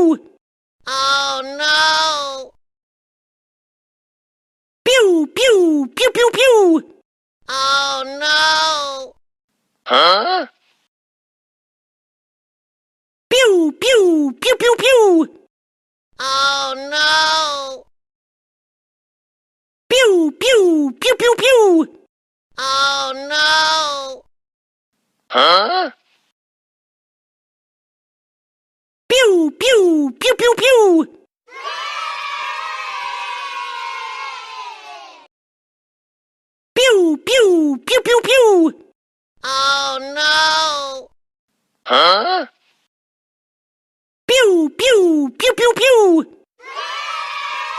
pew! Oh no! Pew, pew, pew, pew, pew! Oh no! Huh? Pew, pew, pew, pew, pew! Oh no! Pew, pew, pew, pew, pew! Oh no! Huh? Pew, pew, pew, pew, pew! Pew, pew, pew, pew, pew! Oh no! Huh? Pew, pew, pew, pew, pew!